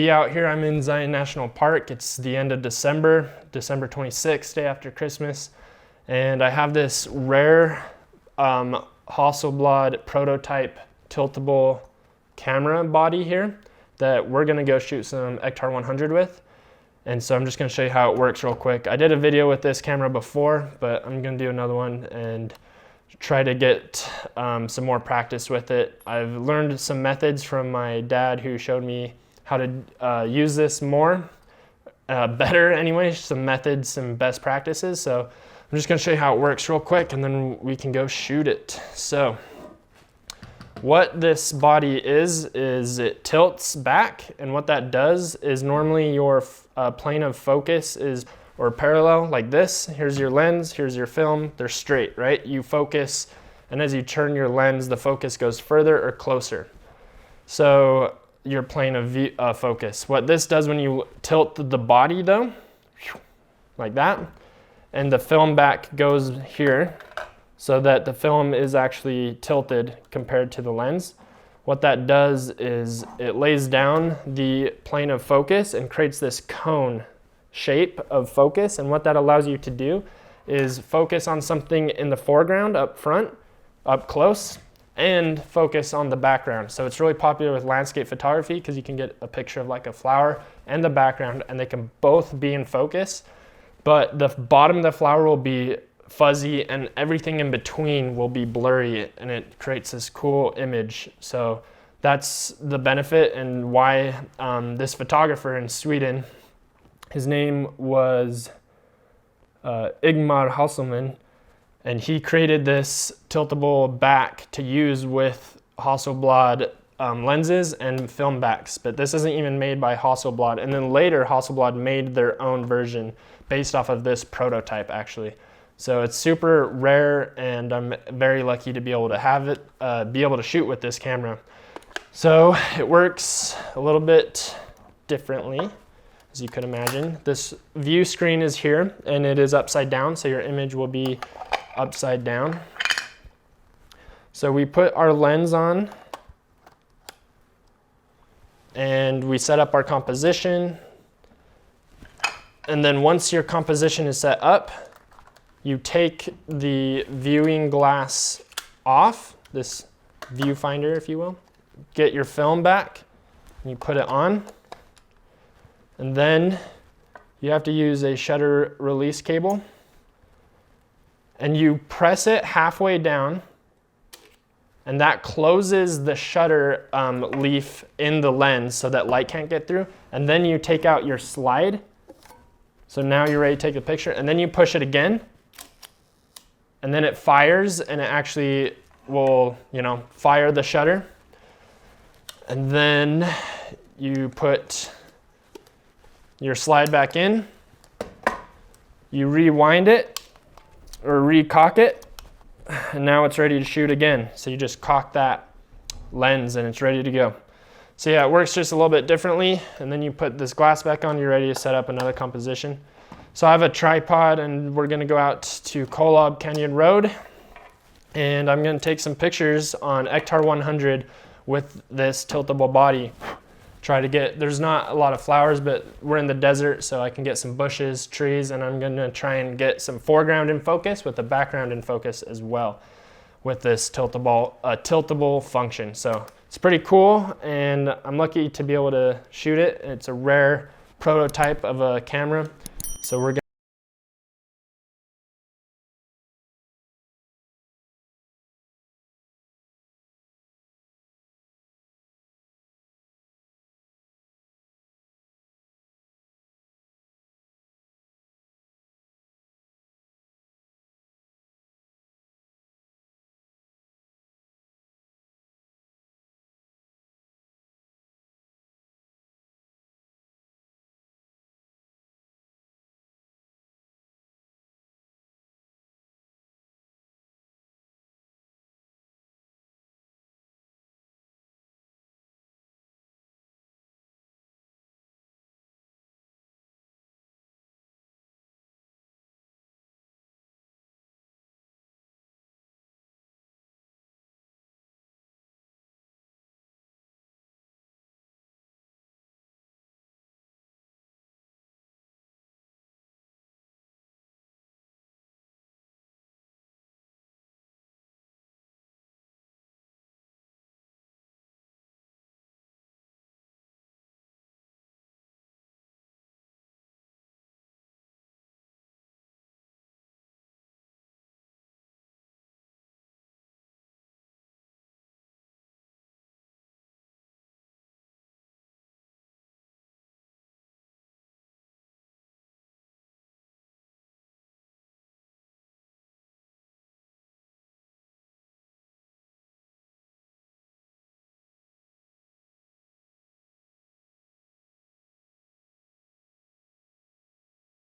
be out here. I'm in Zion National Park. It's the end of December, December 26th, day after Christmas. And I have this rare Hasselblad prototype tiltable camera body here that we're gonna go shoot some Ektar 100 with. And so I'm just gonna show you how it works real quick. I did a video with this camera before, but I'm gonna do another one and try to get some more practice with it. I've learned some methods from my dad who showed me how to use this more, better anyway, some methods, some best practices. So I'm just gonna show you how it works real quick and then we can go shoot it. So what this body is it tilts back, and what that does is normally your plane of focus is or parallel like this. Here's your lens, here's your film, they're straight, right? You focus, and as you turn your lens, the focus goes further or closer. So your plane of focus. What this does when you tilt the body though, like that, and the film back goes here, so that the film is actually tilted compared to the lens. What that does is it lays down the plane of focus and creates this cone shape of focus. And what that allows you to do is focus on something in the foreground up front, up close, and focus on the background. So it's really popular with landscape photography because you can get a picture of like a flower and the background and they can both be in focus, but the bottom of the flower will be fuzzy and everything in between will be blurry, and it creates this cool image. So that's the benefit and why this photographer in Sweden, his name was Ingmar Hasselblad, and he created this tiltable back to use with Hasselblad lenses and film backs. But this isn't even made by Hasselblad. And then later Hasselblad made their own version based off of this prototype actually. So it's super rare, and I'm very lucky to be able to have it, be able to shoot with this camera. So it works a little bit differently, as you could imagine. This view screen is here, and it is upside down, so your image will be upside down. So we put our lens on, and we set up our composition. And then once your composition is set up, you take the viewing glass off, this viewfinder, if you will, get your film back, and you put it on, and then you have to use a shutter release cable, and you press it halfway down, and that closes the shutter leaf in the lens so that light can't get through, and then you take out your slide. So now you're ready to take a picture, and then you push it again, and then it fires, and it actually will, fire the shutter. And then you put your slide back in, you rewind it or recock it, and now it's ready to shoot again. So you just cock that lens and it's ready to go. So yeah, it works just a little bit differently, and then you put this glass back on, you're ready to set up another composition. So I have a tripod, and we're gonna go out to Kodad Canyon Road, and I'm gonna take some pictures on Ektar 100 with this tiltable body. Try to get, there's not a lot of flowers, but we're in the desert, so I can get some bushes, trees, and I'm gonna try and get some foreground in focus with the background in focus as well with this tiltable function. So it's pretty cool, and I'm lucky to be able to shoot it. It's a rare prototype of a camera. So we're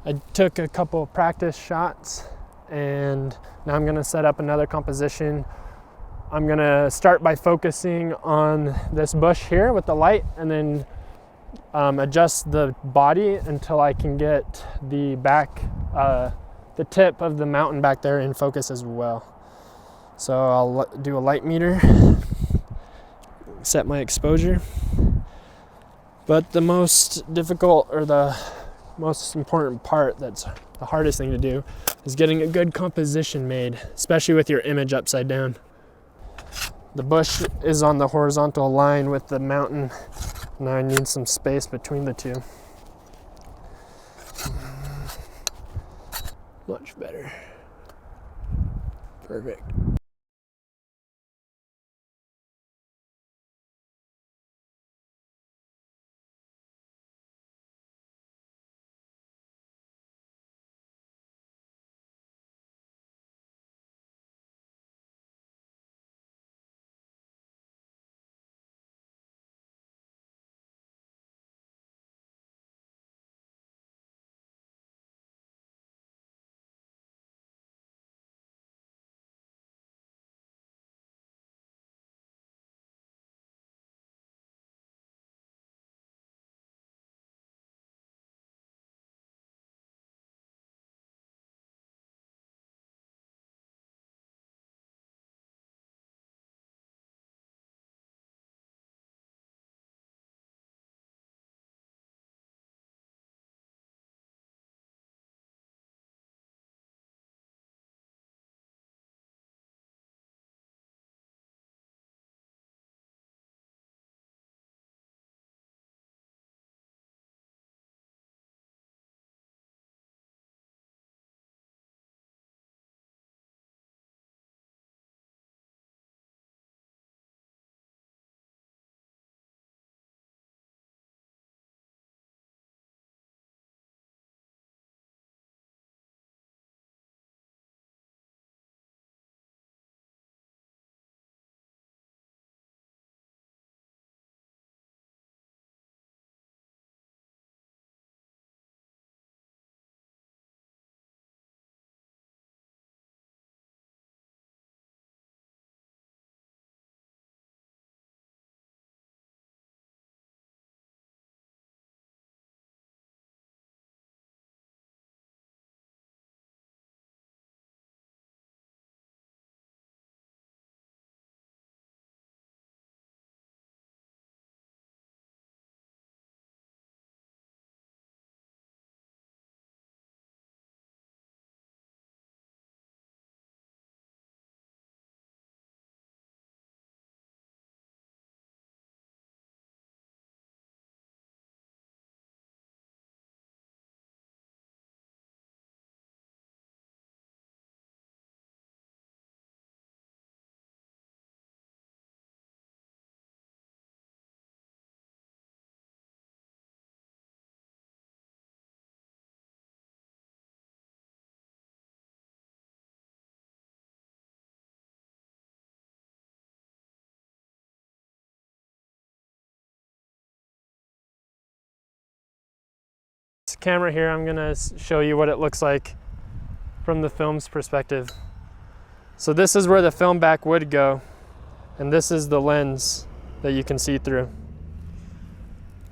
I took a couple of practice shots and now I'm gonna set up another composition. I'm gonna start by focusing on this bush here with the light and then adjust the body until I can get the the tip of the mountain back there in focus as well. So I'll do a light meter, set my exposure. But the most difficult, or the most important part, that's the hardest thing to do, is getting a good composition made, especially with your image upside down. The bush is on the horizontal line with the mountain. Now I need some space between the two. Much better. Perfect. This camera here, I'm gonna show you what it looks like from the film's perspective. So this is where the film back would go, and this is the lens that you can see through.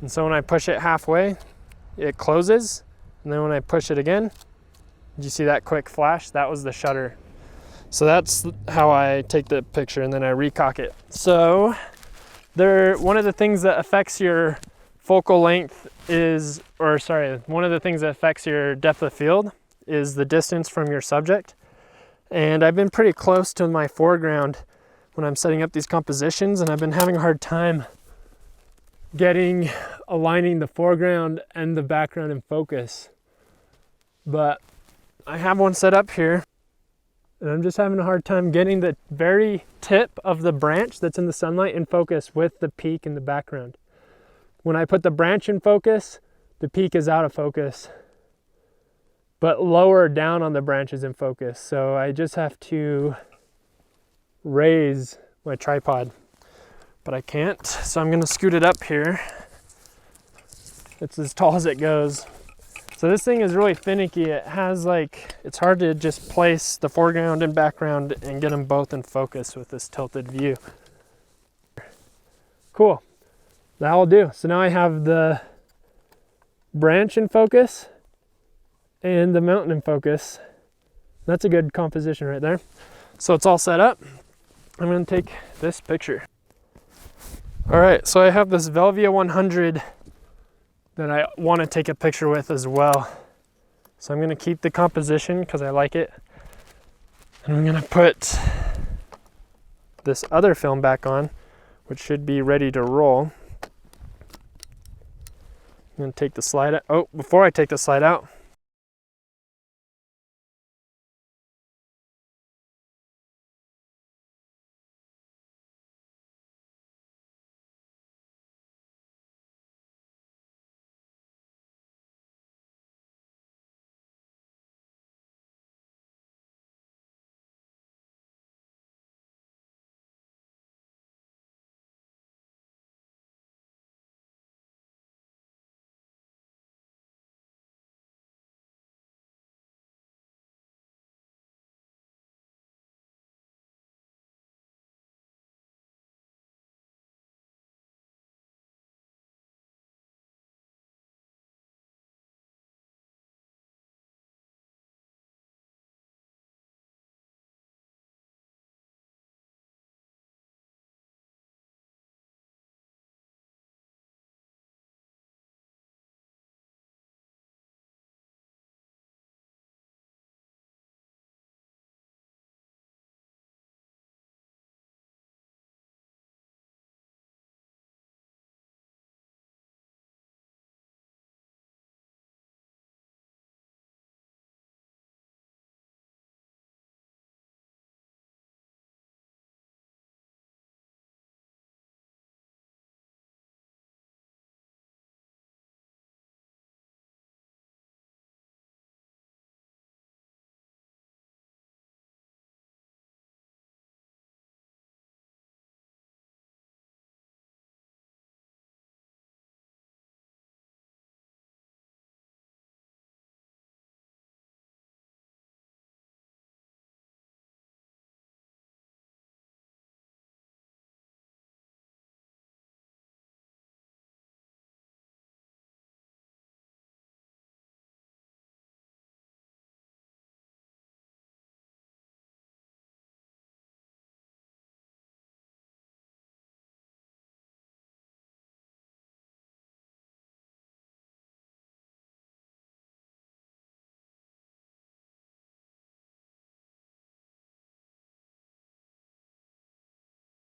And so when I push it halfway, it closes, and then when I push it again, did you see that quick flash? That was the shutter. So that's how I take the picture, and then I recock it. So one of the things that affects your focal length is, one of the things that affects your depth of field is the distance from your subject. And I've been pretty close to my foreground when I'm setting up these compositions, and I've been having a hard time aligning the foreground and the background in focus. But I have one set up here, and I'm just having a hard time getting the very tip of the branch that's in the sunlight in focus with the peak in the background. When I put the branch in focus, the peak is out of focus, but lower down on the branch is in focus. So I just have to raise my tripod, but I can't. So I'm gonna scoot it up here. It's as tall as it goes. So this thing is really finicky. It has like, it's hard to just place the foreground and background and get them both in focus with this tilted view. Cool, that'll do. So now I have the branch in focus and the mountain in focus. That's a good composition right there. So it's all set up. I'm gonna take this picture. All right, so I have this Velvia 100 that I want to take a picture with as well. So I'm going to keep the composition because I like it. And I'm going to put this other film back on, which should be ready to roll. I'm going to take the slide out. Oh, before I take the slide out,